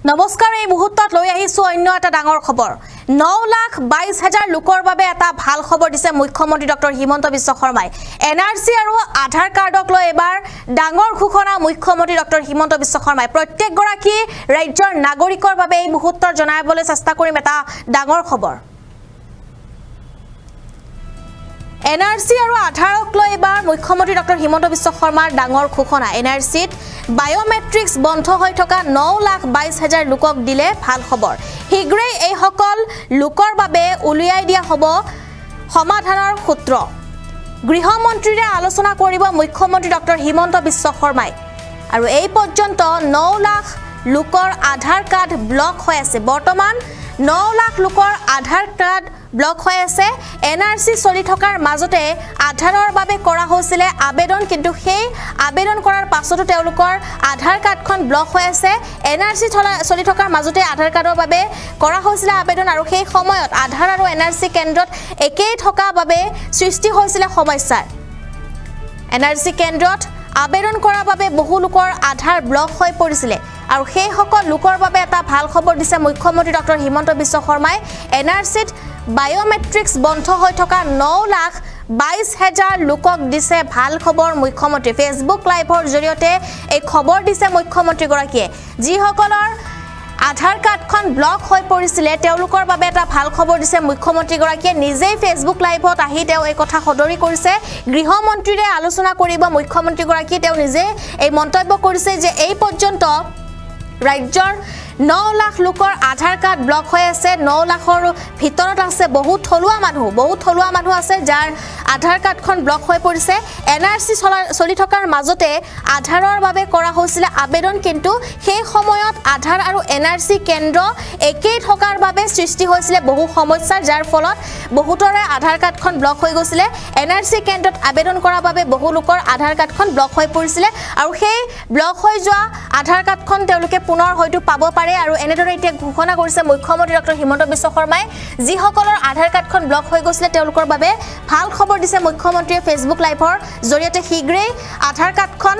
নমস্কাৰ এই মুহূৰ্তত লৈ আহিছো অন্য এটা ডাঙৰ খবৰ 9,22,000 লোকৰ বাবে এটা ভাল খবৰ দিছে মুখ্যমন্ত্ৰী ডক্টৰ হিমন্ত বিশ্ব শৰ্মাই এনআৰসি আৰু আধাৰ কাৰ্ডক লৈ এবাৰ ডাঙৰ ঘোষণা মুখ্যমন্ত্ৰী ডক্টৰ হিমন্ত বিশ্ব শৰ্মাই প্ৰত্যেক গৰাকী ৰাজ্যৰ নাগৰিকৰ বাবে এই মুহূৰ্তৰ জনাবলৈ চেষ্টা কৰিম এটা ডাঙৰ খবৰ এনআৰসি আৰু আধাৰক লৈ এবাৰ মুখ্যমন্ত্ৰী ডক্টৰ হিমন্ত বিশ্ব শৰ্মাৰ ডাঙৰ ঘোষণা এনআৰসিত বায়োমেট্ৰিক্স বন্ধ হৈ থকা 9,22,000 লোকক দিলে ভাল খবৰ হিগ্ৰেই এই সকল লোকৰ বাবে উলিয়াই দিয়া হ'ব সমাধানৰ সূত্ৰ গৃহমন্ত্ৰীৰে আলোচনা কৰিব মুখ্যমন্ত্ৰী ডক্টৰ হিমন্ত বিশ্ব শৰ্মাই আৰু এই পৰ্যন্ত 9 লাখ লোকৰ আধাৰ কাৰ্ড ব্লক হৈ আছে বৰ্তমান 9 লাখ লোকৰ আধাৰ কাৰ্ড ব্লক হৈ আছে এনআৰসি চলি থকাৰ মাজতে আধাৰৰ বাবে কৰা হৈছিল আবেদন কিন্তু সেই আবেদন কৰাৰ পাছতো তেওঁলোকৰ আধাৰ কাৰ্ডখন ব্লক হৈ আছে এনআৰসি চলি থকাৰ মাজতে আধাৰ কাৰ্ডৰ বাবে কৰা হৈছিল আবেদন আৰু সেই সময়ত আধাৰ আৰু এনআৰসি কেন্দ্ৰত একেই থকা বাবে সৃষ্টি হৈছিল সমস্যাৰ এনআৰসি কেন্দ্ৰত আবেদন কৰাৰ বাবে বহু লোকৰ আধাৰ ব্লক হৈ পৰিছিল আৰু সেই সকল লোকৰ বাবে এটা ভাল খবৰ দিছে মুখ্যমন্ত্ৰী ডক্টৰ হিমন্ত বিশ্ব শৰ্মাই এনআৰসিত বায়োমেট্ৰিক্স বন্ধ হৈ থকা 9,22,000 লোকক দিছে ভাল খবৰ মুখ্যমন্ত্ৰী ফেসবুক লাইভৰ জৰিয়তে এই খবৰ দিছে মুখ্যমন্ত্ৰী গৰাকীয়ে যিসকলৰ আধাৰ কাৰ্ডখন ব্লক হৈ পৰিছিল তেওঁলোকৰ বাবে এটা ভাল খবৰ দিছে মুখ্যমন্ত্ৰী গৰাকীয়ে নিজেই ফেসবুক লাইভত আহি তেওঁ এই কথা সদৰি কৰিছে গৃহমন্ত্ৰীৰে আলোচনা কৰিব মুখ্যমন্ত্ৰী গৰাকী তেওঁ নিজে এই মন্তব্য কৰিছে যে এই পৰ্যন্ত ৰাজ্যৰ 9 লাখ লোকৰ আধাৰ কাৰ্ড ব্লক হৈ আছে 9 লাখৰ ভিতৰত আছে বহুত থলুৱা মানুহ আছে যাৰ আধাৰ কাৰ্ডখন ব্লক হৈ পৰিছে এনআৰসি চলি থকাৰ মাজতে আধাৰৰ বাবে কৰা হৈছিল আবেদন কিন্তু সেই সময়ত আধাৰ আৰু এনআৰসি কেন্দ্ৰ একেই থকাৰ বাবে সৃষ্টি হৈছিল বহু সমস্যাৰ যাৰ ফলত বহুতৰে আধাৰ কাৰ্ডখন ব্লক হৈ গৈছিল এনআৰসি কেন্দ্ৰত আবেদন কৰাৰ বাবে বহু লোকৰ আধাৰ কাৰ্ডখন ব্লক হৈ পৰিছিল আৰু সেই ব্লক হৈ যোৱা আধাৰ কাৰ্ডখন তেওঁলোকে পুনৰ হয়তো পাব পাৰে আৰু এনেদৰে এতিয়া ঘোষণা কৰিছে মুখ্যমন্ত্ৰী ডক্টৰ হিমন্ত বিশ্ব শৰ্মাই যিসকলৰ আধাৰ কাৰ্ডখন ব্লক হৈ গৈছিল তেওঁলোকৰ বাবে ভাল খবৰ দিছে মুখ্যমন্ত্ৰীয়ে ফেসবুক লাইভৰ জৰিয়তে হিগ্ৰেই আধাৰ কাৰ্ডখন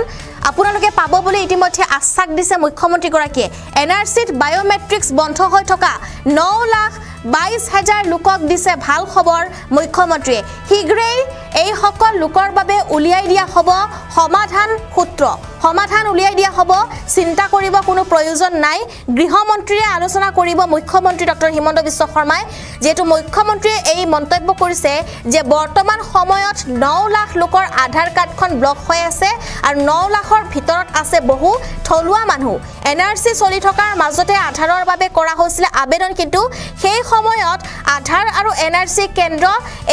আপোনালোকে পাব বুলি ইতিমধ্যে আশ্বাস দিছে মুখ্যমন্ত্ৰী গৰাকীয়ে এনআৰসিত বায়োমেট্ৰিক্স বন্ধ হৈ থকা 9,22,000 লোকক দিছে ভাল খবৰ মুখ্যমন্ত্ৰীয়ে হিগ্ৰেই এই সকল লোকৰ বাবে উলিয়াই দিয়া হ'ব সমাধান সূত্ৰ সমাধান উলিয়াই দিয়া হ'ব চিন্তা কৰিব কোনো প্ৰয়োজন নাই গৃহমন্ত্ৰীৰে আলোচনা কৰিব মুখ্যমন্ত্ৰী ডক্টৰ হিমন্ত বিশ্ব শৰ্মাই যেটো মুখ্যমন্ত্ৰীয়ে এই মন্তব্য কৰিছে যে বৰ্তমান সময়ত 9 লাখ লোকৰ আধাৰ কাৰ্ডখন ব্লক হৈ আছে আৰু 9 লাখৰ ভিতৰত আছে বহু থলুৱা মানুহ এনআৰসি চলি থকাৰ মাজতে আধাৰৰ বাবে কৰা হৈছিল আবেদন কিন্তু সেই সময়ত আধাৰ আৰু এনআৰসি কেন্দ্ৰ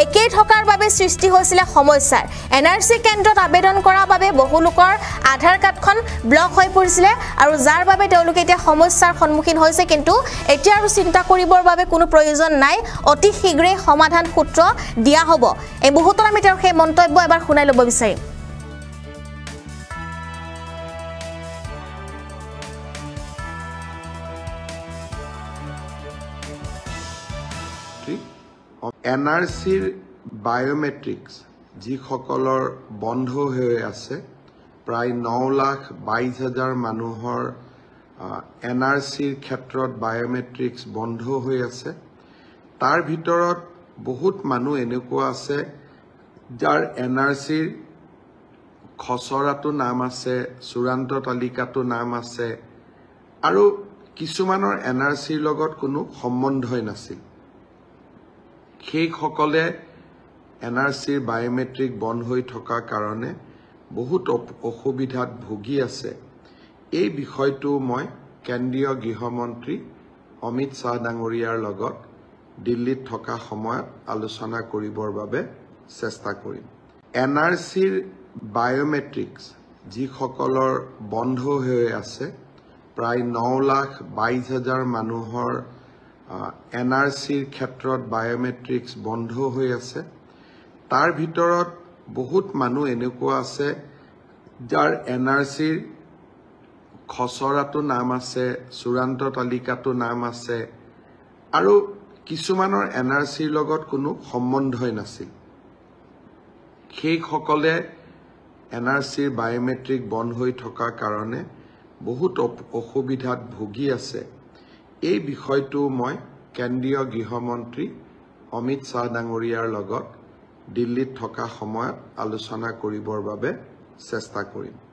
একেই থকাৰ বাবে সৃষ্টি হৈছিল সমস্যাৰ এনআৰসি কেন্দ্ৰত আবেদন কৰাৰ বাবে বহু লোকৰ আধাৰ কাৰ্ডখন ব্লক হৈ পৰিছিল আৰু যাৰ বাবে তেওঁলোকে এতিয়া সমস্যাৰ সন্মুখীন হৈছে কিন্তু এতিয়া আৰু চিন্তা কৰিবৰ বাবে কোনো প্ৰয়োজন নাই অতি শীঘ্ৰেই সমাধান সূত্ৰ দিয়া হ'ব এই মুহূৰ্তত আমি তেওঁৰ সেই মন্তব্য এবাৰ শুনাই ল'ব বিচাৰিম এনআৰসিৰ বায়োমেট্ৰিক্স যিসকলৰ বন্ধ হৈ আছে প্ৰায় 9,22,000 মানুহৰ এনআৰসিৰ ক্ষেত্ৰত বায়োমেট্ৰিক্স বন্ধ হৈ আছে তাৰ ভিতৰত বহুত মানুহ এনেকুৱা আছে যাৰ এনআৰসিৰ খচৰাটো নাম আছে চূড়ান্ত তালিকাটো নাম আছে আৰু কিছুমানৰ এনআৰসিৰ লগত কোনো সম্বন্ধই নাছিল সেই সকলে এনআৰসিৰ বায়োমেট্ৰিক বন্ধ হৈ থকা কাৰণে বহুত অসুবিধাত ভুগি আছে এই বিষয়টো মই কেন্দ্ৰীয় গৃহমন্ত্ৰী অমিত শাহ ডাঙৰীয়াৰ লগত দিল্লীত থকা সময়ত আলোচনা কৰিবৰ বাবে চেষ্টা কৰিম এনআৰসিৰ বায়োমেট্ৰিক্স যিসকলৰ বন্ধ হৈ আছে প্ৰায় 9,22,000 মানুহৰ এনআৰসিৰ ক্ষেত্ৰত বায়োমেট্ৰিক্স বন্ধ হৈ আছে তাৰ ভিতৰত বহুত মানুহ এনেকুৱা আছে যাৰ এনআৰসিৰ খচৰাটো নাম আছে চূড়ান্ত তালিকাটো নাম আছে আৰু কিছুমানৰ এনআৰসিৰ লগত কোনো সম্বন্ধই নাছিল সেই সকলে এনআৰসিৰ বায়োমেট্ৰিক বন্ধ হৈ থকা কাৰণে বহুত অসুবিধাত ভুগি আছে এই বিষয়টো মই কেন্দ্ৰীয় গৃহমন্ত্ৰী অমিত শ্বাহ ডাঙৰীয়াৰ লগত দিল্লীত থকা সময়ত আলোচনা কৰিবৰ বাবে চেষ্টা কৰিম।